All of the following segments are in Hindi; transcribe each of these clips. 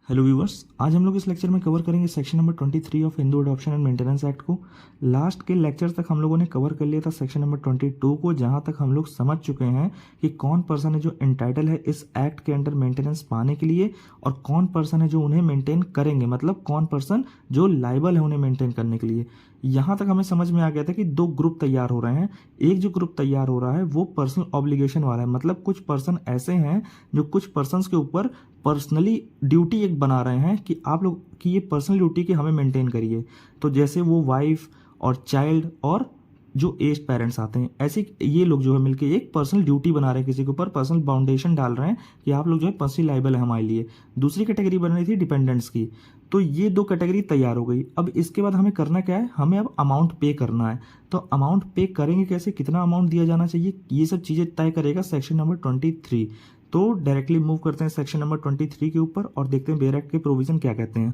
हेलो व्यूवर्स, आज हम लोग इस लेक्चर में कवर करेंगे section number 23 of Hindu adoption and maintenance act को। लास्ट के लेक्चर तक हम लोगों ने कवर कर लिया था सेक्शन नंबर 22 को, जहां तक हम लोग समझ चुके हैं कि कौन पर्सन है जो एंटाइटल है इस एक्ट के अंडर मेंटेनेंस पाने के लिए और कौन पर्सन है जो उन्हें मेंटेन करेंगे, मतलब कौन पर्सन जो लाइबल है उन्हें मेंटेन करने के लिए। यहाँ तक हमें समझ में आ गया था कि दो ग्रुप तैयार हो रहे हैं। एक जो ग्रुप तैयार हो रहा है वो पर्सनल ऑब्लिगेशन वाला है, मतलब कुछ पर्सन ऐसे हैं जो कुछ पर्सन्स के ऊपर पर्सनली ड्यूटी एक बना रहे हैं कि आप लोग की ये पर्सनल ड्यूटी कि हमें मेंटेन करिए। तो जैसे वो वाइफ और चाइल्ड और जो एज पेरेंट्स आते हैं, ऐसे ये लोग जो है मिलके एक पर्सनल ड्यूटी बना रहे हैं, किसी के ऊपर पर्सनल बाउंडेशन डाल रहे हैं कि आप लोग जो है पर्सनली लाइबल है हमारे लिए। दूसरी कैटेगरी बन रही थी डिपेंडेंट्स की। तो ये दो कैटेगरी तैयार हो गई। अब इसके बाद हमें करना क्या है, हमें अब अमाउंट पे करना है। तो अमाउंट पे करेंगे कैसे, कितना अमाउंट दिया जाना चाहिए, ये सब चीज़ें तय करेगा सेक्शन नंबर 23। तो डायरेक्टली मूव करते हैं सेक्शन नंबर 23 के ऊपर और देखते हैं बेयर एक्ट के प्रोविजन क्या कहते हैं।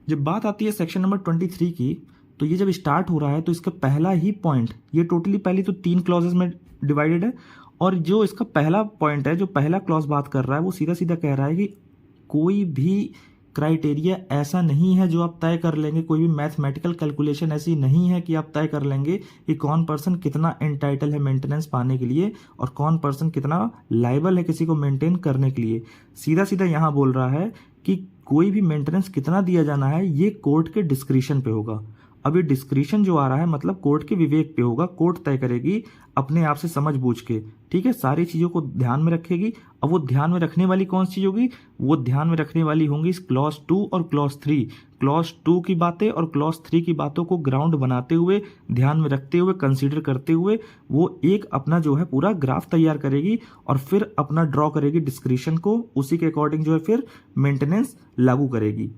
जब बात आती है सेक्शन नंबर 23 की, तो ये जब स्टार्ट हो रहा है तो इसका पहला ही पॉइंट, ये टोटली पहली तो 3 क्लॉजेस में डिवाइडेड है, और जो इसका पहला पॉइंट है, जो पहला क्लॉज बात कर रहा है, वो सीधा सीधा कह रहा है कि कोई भी क्राइटेरिया ऐसा नहीं है जो आप तय कर लेंगे, कोई भी मैथमेटिकल कैलकुलेशन ऐसी नहीं है कि आप तय कर लेंगे कि कौन पर्सन कितना एंटाइटल है मेंटेनेंस पाने के लिए और कौन पर्सन कितना लाइबल है किसी को मेंटेन करने के लिए। सीधा सीधा यहाँ बोल रहा है कि कोई भी मेंटेनेंस कितना दिया जाना है ये कोर्ट के डिस्क्रिशन पे होगा। अब ये डिस्क्रिशन जो आ रहा है मतलब कोर्ट के विवेक पे होगा, कोर्ट तय करेगी अपने आप से समझ बूझ के, ठीक है, सारी चीज़ों को ध्यान में रखेगी। अब वो ध्यान में रखने वाली कौन सी चीज़ होगी, वो ध्यान में रखने वाली होंगी क्लॉज 2 और क्लॉज 3। क्लॉज 2 की बातें और क्लॉज 3 की बातों को ग्राउंड बनाते हुए, ध्यान में रखते हुए, कंसीडर करते हुए वो एक अपना जो है पूरा ग्राफ तैयार करेगी और फिर अपना ड्रॉ करेगी डिस्क्रिशन को, उसी के अकॉर्डिंग जो है फिर मेंटेनेंस लागू करेगी।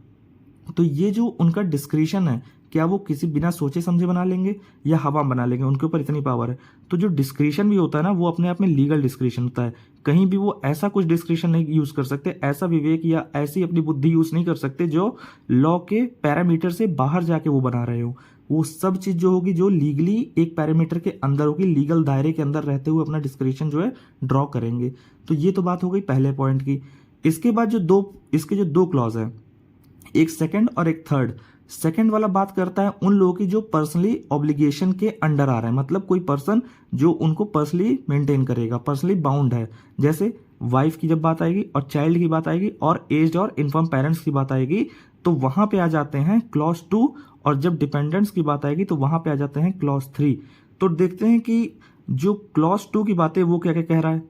तो ये जो उनका डिस्क्रिशन है, क्या वो किसी बिना सोचे समझे बना लेंगे या हवा बना लेंगे, उनके ऊपर इतनी पावर है। तो जो डिस्क्रिशन भी होता है ना, वो अपने आप में लीगल डिस्क्रिशन होता है। कहीं भी वो ऐसा कुछ डिस्क्रिशन नहीं यूज कर सकते, ऐसा विवेक या ऐसी अपनी बुद्धि यूज नहीं कर सकते जो लॉ के पैरामीटर से बाहर जाके वो बना रहे हो। वो सब चीज जो होगी जो लीगली एक पैरामीटर के अंदर होगी, लीगल दायरे के अंदर रहते हुए अपना डिस्क्रिशन जो है ड्रॉ करेंगे। तो ये तो बात हो गई पहले पॉइंट की। इसके बाद इसके जो दो क्लॉज है, एक सेकंड और एक थर्ड। सेकंड वाला बात करता है उन लोगों की जो पर्सनली ऑब्लिगेशन के अंडर आ रहे हैं, मतलब कोई पर्सन जो उनको पर्सनली मेंटेन करेगा, पर्सनली बाउंड है। जैसे वाइफ की जब बात आएगी और चाइल्ड की बात आएगी और एज्ड और इन्फर्म पेरेंट्स की बात आएगी, तो वहां पे आ जाते हैं क्लॉज 2। और जब डिपेंडेंट्स की बात आएगी तो वहां पे आ जाते हैं क्लॉज 3। तो देखते हैं कि जो क्लॉज 2 की बात है वो क्या क्या कह रहा है।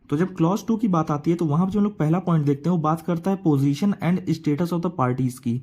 तो जब क्लॉज 2 की बात आती है तो वहां पर जो हम लोग पहला पॉइंट देखते हैं वो बात करता है position and status of the parties की।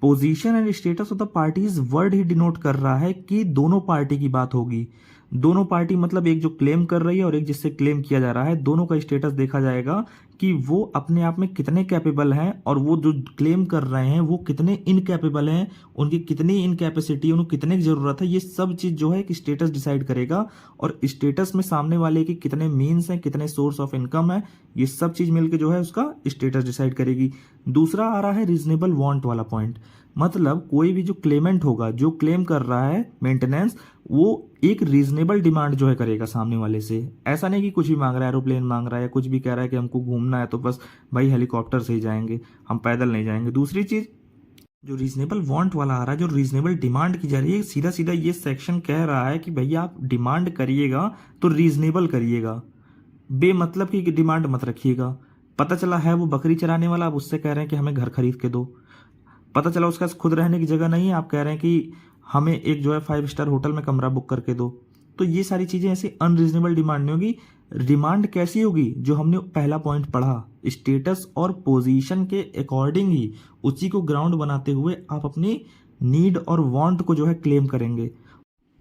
Position and status of the parties word ही डिनोट कर रहा है कि दोनों पार्टी की बात होगी। दोनों पार्टी मतलब एक जो क्लेम कर रही है और एक जिससे क्लेम किया जा रहा है, दोनों का स्टेटस देखा जाएगा कि वो अपने आप में कितने कैपेबल हैं और वो जो क्लेम कर रहे हैं वो कितने इनकैपेबल हैं, उनकी कितनी इनकैपेसिटी, उनको कितने की जरूरत है, ये सब चीज जो है कि स्टेटस डिसाइड करेगा। और स्टेटस में सामने वाले के कितने मीन्स हैं, कितने सोर्स ऑफ इनकम है, ये सब चीज मिलकर जो है उसका स्टेटस डिसाइड करेगी। दूसरा आ रहा है रीजनेबल वांट वाला पॉइंट, मतलब कोई भी जो क्लेमेंट होगा, जो क्लेम कर रहा है मेंटेनेंस, वो एक रीजनेबल डिमांड जो है करेगा सामने वाले से। ऐसा नहीं कि कुछ भी मांग रहा है, एरोप्लेन मांग रहा है या कुछ भी कह रहा है कि हमको घूमना है तो बस भाई हेलीकॉप्टर से ही जाएंगे, हम पैदल नहीं जाएंगे। दूसरी चीज जो रीजनेबल वांट वाला आ रहा है, जो रीजनेबल डिमांड की जा रही है, सीधा सीधा ये सेक्शन कह रहा है कि भैया आप डिमांड करिएगा तो रीजनेबल करिएगा, बेमतलब की डिमांड मत रखिएगा। पता चला है वो बकरी चराने वाला, आप उससे कह रहे हैं कि हमें घर खरीद के दो। पता चला उसका खुद रहने की जगह नहीं है, आप कह रहे हैं कि हमें एक जो है 5 स्टार होटल में कमरा बुक करके दो। तो ये सारी चीजें ऐसी अनरीजनेबल डिमांड नहीं होगी। डिमांड कैसी होगी, जो हमने पहला पॉइंट पढ़ा, स्टेटस और पोजीशन के अकॉर्डिंग ही, उसी को ग्राउंड बनाते हुए आप अपनी नीड और वांट को जो है क्लेम करेंगे,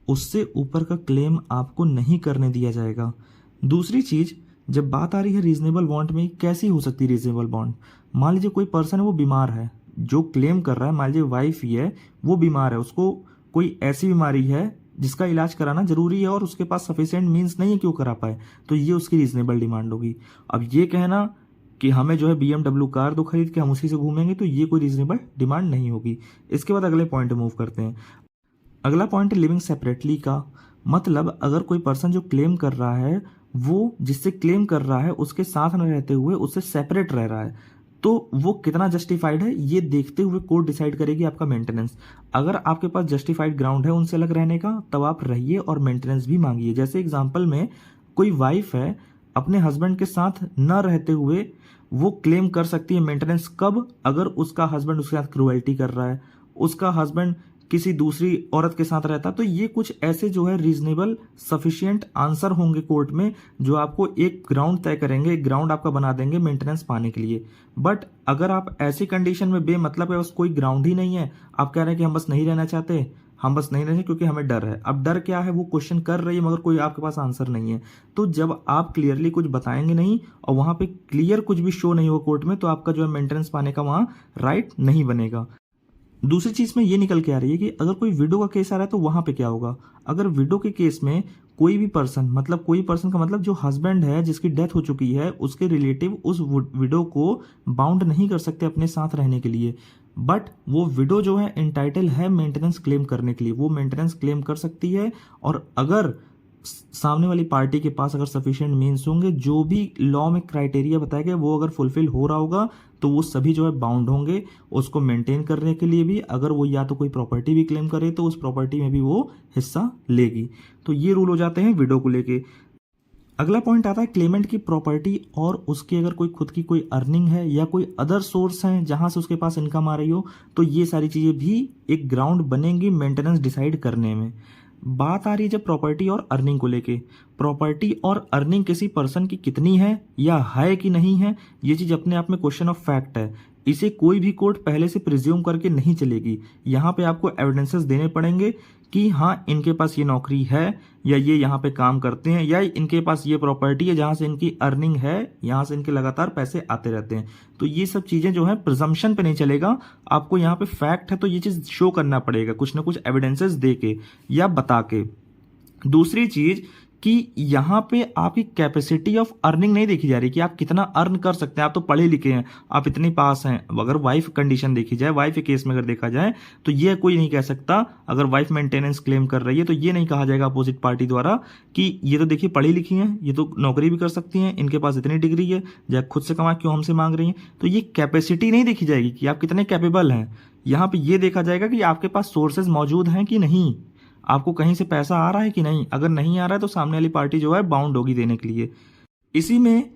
उससे ऊपर का क्लेम आपको नहीं करने दिया जाएगा। दूसरी चीज, जब बात आ रही है रीजनेबल वांट में, कैसी हो सकती है रीजनेबल वांट। मान लीजिए कोई पर्सन है वो बीमार है, जो क्लेम कर रहा है, मान लीजिए वाइफ ही है, वो बीमार है, उसको कोई ऐसी बीमारी है जिसका इलाज कराना जरूरी है और उसके पास सफिशिएंट मींस नहीं है कि वो करा पाए, तो ये उसकी रीजनेबल डिमांड होगी। अब ये कहना कि हमें जो है BMW कार दो खरीद के हम उसी से घूमेंगे, तो ये कोई रीजनेबल डिमांड नहीं होगी। इसके बाद अगले पॉइंट मूव करते हैं। अगला पॉइंट है लिविंग सेपरेटली का, मतलब अगर कोई पर्सन जो क्लेम कर रहा है वो जिससे क्लेम कर रहा है उसके साथ न रहते हुए उससे सेपरेट रह रहा है, तो वो कितना जस्टिफाइड है ये देखते हुए कोर्ट डिसाइड करेगी आपका मेंटेनेंस। अगर आपके पास जस्टिफाइड ग्राउंड है उनसे अलग रहने का, तब आप रहिए और मेंटेनेंस भी मांगिए। जैसे एग्जांपल में कोई वाइफ है, अपने हस्बैंड के साथ न रहते हुए वो क्लेम कर सकती है मेंटेनेंस। कब? अगर उसका हस्बैंड उसके साथ क्रुएल्टी कर रहा है, उसका हस्बैंड किसी दूसरी औरत के साथ रहता, तो ये कुछ ऐसे जो है रीजनेबल सफिशिएंट आंसर होंगे कोर्ट में, जो आपको एक ग्राउंड तय करेंगे, एक ग्राउंड आपका बना देंगे मेंटेनेंस पाने के लिए। बट अगर आप ऐसी कंडीशन में बेमतलब है, बस कोई ग्राउंड ही नहीं है, आप कह रहे हैं कि हम बस नहीं रहना चाहते, हम बस नहीं रहे क्योंकि हमें डर है। अब डर क्या है, वो क्वेश्चन कर रही है मगर कोई आपके पास आंसर नहीं है। तो जब आप क्लियरली कुछ बताएंगे नहीं और वहां पे क्लियर कुछ भी शो नहीं हो कोर्ट में, तो आपका जो है मेंटेनेंस पाने का वहां राइट नहीं बनेगा। दूसरी चीज में ये निकल के आ रही है कि अगर कोई विडो का केस आ रहा है तो वहां पे क्या होगा। अगर विडो के केस में कोई भी पर्सन, मतलब कोई पर्सन का मतलब जो हस्बैंड है जिसकी डेथ हो चुकी है, उसके रिलेटिव उस विडो को बाउंड नहीं कर सकते अपने साथ रहने के लिए, बट वो विडो जो है एंटाइटल है मेंटेनेंस क्लेम करने के लिए, वो मेंटेनेंस क्लेम कर सकती है। और अगर सामने वाली पार्टी के पास अगर सफिशिएंट मीन्स होंगे, जो भी लॉ में क्राइटेरिया बताया गया वो अगर फुलफिल हो रहा होगा, तो वो सभी जो है बाउंड होंगे उसको मेंटेन करने के लिए भी। अगर वो या तो कोई प्रॉपर्टी भी क्लेम करे तो उस प्रॉपर्टी में भी वो हिस्सा लेगी। तो ये रूल हो जाते हैं विडो को लेके। अगला पॉइंट आता है क्लेमेंट की प्रॉपर्टी और उसकी अगर कोई खुद की कोई अर्निंग है या कोई अदर सोर्स है जहां से उसके पास इनकम आ रही हो, तो ये सारी चीजें भी एक ग्राउंड बनेंगी मेंटेनेंस डिसाइड करने में। बात आ रही है जब प्रॉपर्टी और अर्निंग को लेके, प्रॉपर्टी और अर्निंग किसी पर्सन की कितनी है या है कि नहीं है, ये चीज अपने आप में क्वेश्चन ऑफ फैक्ट है। इसे कोई भी कोर्ट पहले से प्रिज्यूम करके नहीं चलेगी। यहाँ पे आपको एविडेंसेस देने पड़ेंगे कि हाँ इनके पास ये नौकरी है, या ये यहाँ पे काम करते हैं, या इनके पास ये प्रॉपर्टी है जहां से इनकी अर्निंग है, यहां से इनके लगातार पैसे आते रहते हैं। तो ये सब चीजें जो है प्रिजम्पशन पे नहीं चलेगा, आपको यहाँ पे फैक्ट है तो ये चीज शो करना पड़ेगा कुछ ना कुछ एविडेंसेस दे के या बता के। दूसरी चीज कि यहाँ पे आपकी कैपेसिटी ऑफ अर्निंग नहीं देखी जा रही कि आप कितना अर्न कर सकते हैं। आप तो पढ़े लिखे हैं, आप इतनी पास हैं। अगर वाइफ कंडीशन देखी जाए, वाइफ के केस में अगर देखा जाए, तो ये कोई नहीं कह सकता, अगर वाइफ मेंटेनेंस क्लेम कर रही है तो ये नहीं कहा जाएगा अपोजिट पार्टी द्वारा कि ये तो देखिए पढ़ी लिखी हैं, ये तो नौकरी भी कर सकती हैं, इनके पास इतनी डिग्री है, या खुद से कमा क्यों हमसे मांग रही हैं। तो ये कैपेसिटी नहीं देखी जाएगी कि आप कितने कैपेबल हैं। यहाँ पे ये देखा जाएगा कि आपके पास सोर्सेज मौजूद हैं कि नहीं, आपको कहीं से पैसा आ रहा है कि नहीं। अगर नहीं आ रहा है तो सामने वाली पार्टी जो है बाउंड होगी देने के लिए। इसी में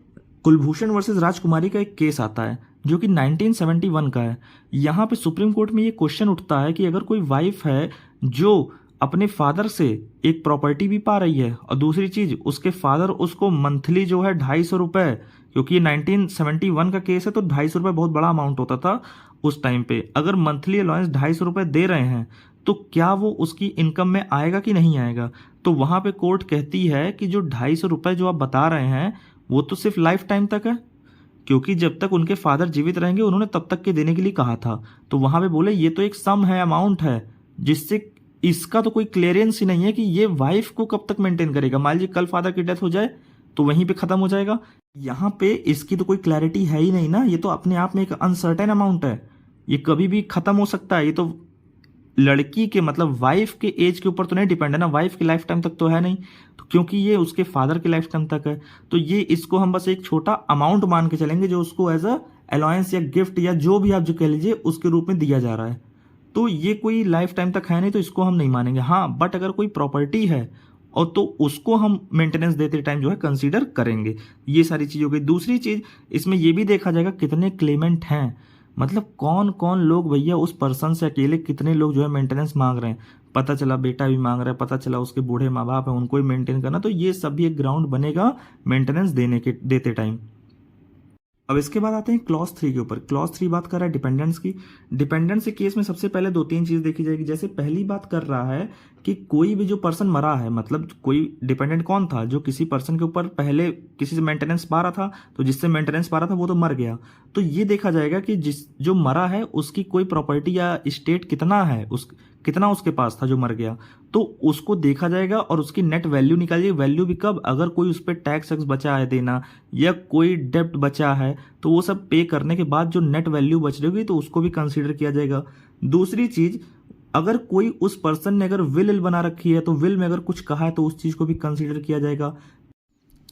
कुलभूषण वर्सेस राजकुमारी का एक केस आता है जो कि 1971 का है। यहाँ पे सुप्रीम कोर्ट में ये क्वेश्चन उठता है कि अगर कोई वाइफ है जो अपने फादर से एक प्रॉपर्टी भी पा रही है, और दूसरी चीज उसके फादर उसको मंथली जो है 250 रुपए, क्योंकि ये 1971 का केस है तो 250 रुपए बहुत बड़ा अमाउंट होता था उस टाइम पे। अगर मंथली अलाउंस 250 रुपए दे रहे हैं तो क्या वो उसकी इनकम में आएगा कि नहीं आएगा। तो वहां पे कोर्ट कहती है कि जो 250 रुपए जो आप बता रहे हैं वो तो सिर्फ लाइफ टाइम तक है, क्योंकि जब तक उनके फादर जीवित रहेंगे उन्होंने तब तक के देने के लिए कहा था। तो वहां पे बोले ये तो एक सम है, अमाउंट है, जिससे इसका तो कोई क्लियरेंस ही नहीं है कि ये वाइफ को कब तक मेंटेन करेगा। मान लीजिए कल फादर की डेथ हो जाए तो वहीं पे खत्म हो जाएगा। यहाँ पे इसकी तो कोई क्लैरिटी है ही नहीं ना, ये तो अपने आप में एक अनसर्टेन अमाउंट है, ये कभी भी खत्म हो सकता है। ये तो लड़की के मतलब वाइफ के एज के ऊपर तो नहीं डिपेंड है ना, वाइफ की लाइफ टाइम तक तो है नहीं, तो क्योंकि ये उसके फादर की लाइफ टाइम तक है, तो ये इसको हम बस एक छोटा अमाउंट मान के चलेंगे जो उसको एज अ अलाउंस या गिफ्ट या जो भी आप जो कह लीजिए उसके रूप में दिया जा रहा है। तो ये कोई लाइफ टाइम तक है नहीं, तो इसको हम नहीं मानेंगे। हाँ, बट अगर कोई प्रॉपर्टी है और तो उसको हम मेंटेनेंस देते टाइम जो है कंसीडर करेंगे। ये सारी चीज हो गई। दूसरी चीज इसमें ये भी देखा जाएगा कितने क्लेमेंट हैं, मतलब कौन कौन लोग भैया उस पर्सन से अकेले कितने लोग जो है मेंटेनेंस मांग रहे हैं। पता चला बेटा भी मांग रहा है, पता चला उसके बूढ़े माँ बाप है, उनको ही मेंटेन करना, तो ये सब भी एक ग्राउंड बनेगा मेंटेनेंस देते टाइम। अब इसके बाद आते हैं क्लॉज 3 के ऊपर। क्लॉज 3 बात कर रहा है डिपेंडेंस की। डिपेंडेंस के केस में सबसे पहले 2-3 चीज देखी जाएगी। जैसे पहली बात कर रहा है कि कोई भी जो पर्सन मरा है, मतलब कोई डिपेंडेंट कौन था, जो किसी पर्सन के ऊपर पहले किसी से मेंटेनेंस पा रहा था, तो जिससे मेंटेनेंस पा रहा था वो तो मर गया। तो ये देखा जाएगा कि जिस जो मरा है उसकी कोई प्रॉपर्टी या स्टेट कितना है, कितना उसके पास था जो मर गया, तो उसको देखा जाएगा और उसकी नेट वैल्यू निकाली जाएगी। वैल्यू भी कब, अगर कोई उस पर टैक्स बचा है देना या कोई डेप्ट बचा है, तो वो सब पे करने के बाद जो नेट वैल्यू बच रही होगी तो उसको भी कंसीडर किया जाएगा। दूसरी चीज, अगर कोई उस पर्सन ने अगर विल बना रखी है तो विल में अगर कुछ कहा है तो उस चीज को भी कंसीडर किया जाएगा।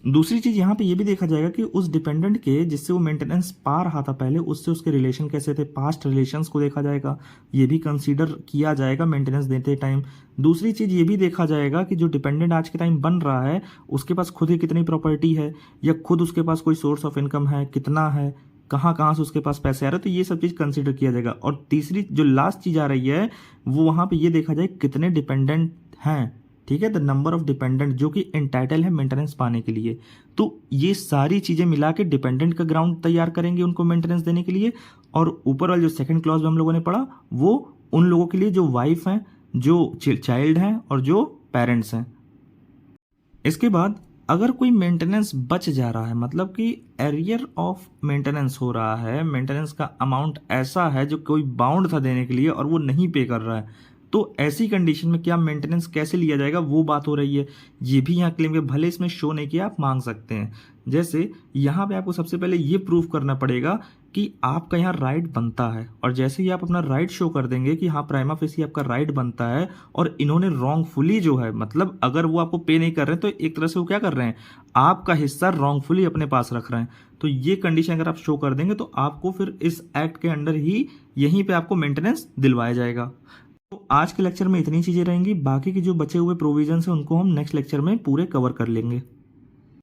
दूसरी चीज यहाँ पे ये भी देखा जाएगा कि उस डिपेंडेंट के जिससे वो मेंटेनेंस पा रहा था पहले, उससे उसके रिलेशन कैसे थे, पास्ट रिलेशंस को देखा जाएगा, ये भी कंसीडर किया जाएगा मेंटेनेंस देते टाइम। दूसरी चीज ये भी देखा जाएगा कि जो डिपेंडेंट आज के टाइम बन रहा है उसके पास खुद ही कितनी प्रॉपर्टी है, या खुद उसके पास कोई सोर्स ऑफ इनकम है, कितना है, कहाँ कहाँ से उसके पास पैसे आ रहे हैं, तो ये सब चीज़ कंसीडर किया जाएगा। और तीसरी जो लास्ट चीज़ आ रही है वो वहाँ पे ये देखा जाए कितने डिपेंडेंट हैं, ठीक है, द नंबर ऑफ डिपेंडेंट जो कि एंटाइटल है मेंटेनेंस पाने के लिए। तो ये सारी चीज़ें मिला के डिपेंडेंट का ग्राउंड तैयार करेंगे उनको मेंटेनेंस देने के लिए। और ऊपर वाला जो सेकंड क्लॉज में हम लोगों ने पढ़ा वो उन लोगों के लिए जो वाइफ हैं, जो चाइल्ड हैं और जो पेरेंट्स हैं। इसके बाद अगर कोई मेंटेनेंस बच जा रहा है, मतलब कि एरियर ऑफ मेंटेनेंस हो रहा है, मेंटेनेंस का अमाउंट ऐसा है जो कोई बाउंड था देने के लिए और वो नहीं पे कर रहा है, तो ऐसी कंडीशन में क्या मेंटेनेंस कैसे लिया जाएगा वो बात हो रही है। ये भी यहाँ क्लेम के भले इसमें शो नहीं किया, आप मांग सकते हैं। जैसे यहाँ पे आपको सबसे पहले ये प्रूव करना पड़ेगा कि आपका यहाँ राइट बनता है, और जैसे ही आप अपना राइट शो कर देंगे कि हाँ प्राइमा फेसी आपका राइट बनता है और इन्होंने रॉन्गफुली जो है, मतलब अगर वो आपको पे नहीं कर रहे हैं तो एक तरह से वो क्या कर रहे हैं, आपका हिस्सा रॉन्गफुली अपने पास रख रहे हैं। तो ये कंडीशन अगर आप शो कर देंगे तो आपको फिर इस एक्ट के अंडर ही यहीं पे आपको मेंटेनेंस दिलवाया जाएगा। तो आज के लेक्चर में इतनी चीज़ें रहेंगी, बाकी के जो बचे हुए प्रोविजंस हैं उनको हम नेक्स्ट लेक्चर में पूरे कवर कर लेंगे।